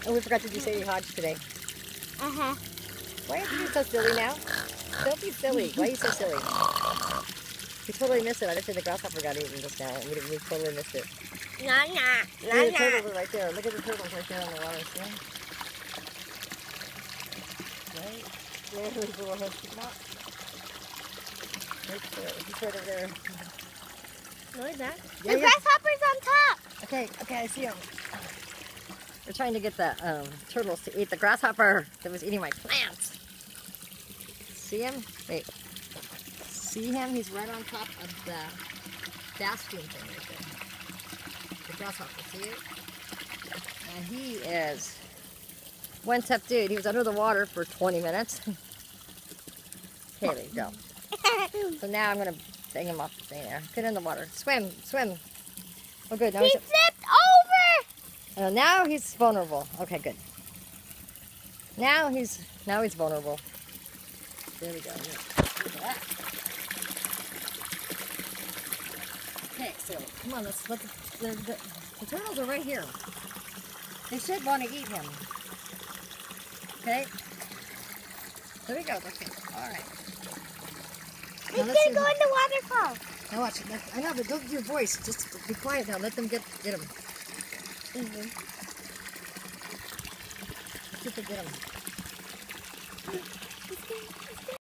Oh, we forgot to do Sadie Hodge today. Uh-huh. Why are you so silly now? Don't be silly. Why are you so silly? We totally missed it. I bet you the grasshopper got eaten just now. We totally missed it. Nah. Look at the turtles are right there. Look at the turtles right there on the water. See them? Right? There, his little head sticking out. Right there. He's right over there. What is that? Yeah, The grasshopper's on top. Okay, I see him. We're trying to get the turtles to eat the grasshopper that was eating my plants. See him? Wait. See him? He's right on top of the bastion thing right there. The grasshopper, see it? And he is one tough dude. He was under the water for 20 minutes. Okay, there you go. So now I'm going to bang him up there. Get in the water. Swim. Oh, good. Now He flipped over. now he's vulnerable. Okay, good. Now he's vulnerable. There we go. Look at that. Okay, so come on, let's let the turtles are right here. They should want to eat him. Okay. There we go. Okay. All right. He's gonna go in the waterfall. Now watch. I know, but don't do your voice. Just be quiet now. Let them get him. Mm-hmm. See if they get him.